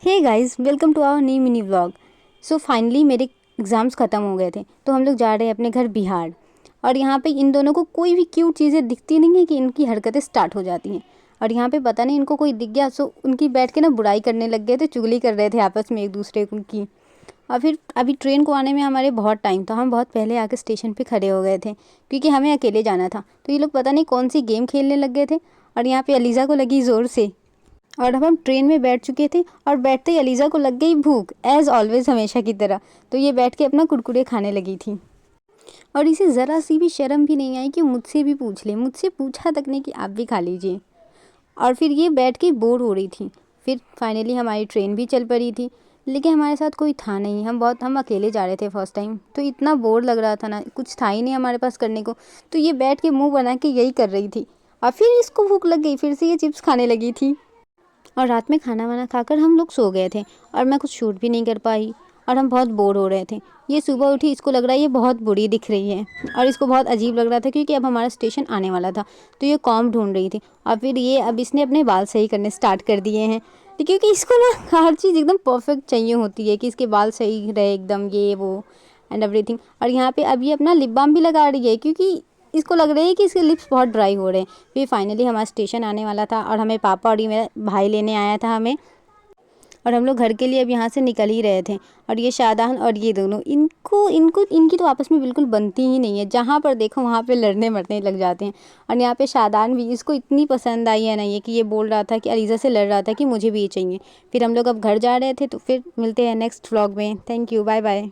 Hey guys, welcome to our new mini vlog. So finally मेरे exams ख़त्म हो गए थे, तो हम लोग जा रहे हैं अपने घर बिहार। और यहाँ पे इन दोनों को कोई भी क्यूट चीज़ें दिखती नहीं है कि इनकी हरकतें स्टार्ट हो जाती हैं। और यहाँ पे पता नहीं इनको कोई दिख गया, सो उनकी बैठ के ना बुराई करने लग गए थे, चुगली कर रहे थे आपस में एक दूसरे की। और फिर अभी ट्रेन को आने में हमारे बहुत टाइम था, हम बहुत पहले आके स्टेशन पे खड़े हो गए थे क्योंकि हमें अकेले जाना था। तो ये लोग पता नहीं कौन सी गेम खेलने लग गए थे और यहाँ पे अलीज़ा को लगी ज़ोर से। और अब हम ट्रेन में बैठ चुके थे और बैठते ही अलीज़ा को लग गई भूख, एज़ ऑलवेज़ हमेशा की तरह। तो ये बैठ के अपना कुरकुरे खाने लगी थी और इसे ज़रा सी भी शर्म भी नहीं आई कि मुझसे भी पूछ ले। मुझसे पूछा तक नहीं कि आप भी खा लीजिए। और फिर ये बैठ के बोर हो रही थी। फिर फाइनली हमारी ट्रेन भी चल पड़ी थी, लेकिन हमारे साथ कोई था नहीं। हम अकेले जा रहे थे फर्स्ट टाइम, तो इतना बोर लग रहा था ना, कुछ था ही नहीं हमारे पास करने को। तो ये बैठ के मुँह बना के यही कर रही थी। और फिर इसको भूख लग गई, फिर से ये चिप्स खाने लगी थी। और रात में खाना वाना खाकर हम लोग सो गए थे और मैं कुछ शूट भी नहीं कर पाई और हम बहुत बोर हो रहे थे। ये सुबह उठी, इसको लग रहा है ये बहुत बुरी दिख रही है और इसको बहुत अजीब लग रहा था क्योंकि अब हमारा स्टेशन आने वाला था। तो ये कॉम्ब ढूंढ रही थी और फिर ये अब इसने अपने बाल सही करने स्टार्ट कर दिए हैं। तो क्योंकि इसको ना हर चीज़ एकदम परफेक्ट चाहिए होती है कि इसके बाल सही रहे एकदम, ये वो एंड एवरीथिंग। और यहाँ पे अब ये अपना लिप बाम भी लगा रही है क्योंकि इसको लग रहा है कि इसके लिप्स बहुत ड्राई हो रहे हैं। फिर फाइनली हमारा स्टेशन आने वाला था और हमें पापा और ये मेरा भाई लेने आया था हमें। और हम लोग घर के लिए अब यहाँ से निकल ही रहे थे। और ये शादान और ये दोनों, इनको इनको इनकी तो आपस में बिल्कुल बनती ही नहीं है। जहाँ पर देखो वहाँ पे लड़ने मरने लग जाते हैं। और यहाँ पे शादान भी, इसको इतनी पसंद आई है ना ये कि ये बोल रहा था कि अलीज़ा से लड़ रहा था कि मुझे भी ये चाहिए। फिर हम लोग अब घर जा रहे थे। तो फिर मिलते हैं नेक्स्ट व्लॉग में। Thank you, bye bye.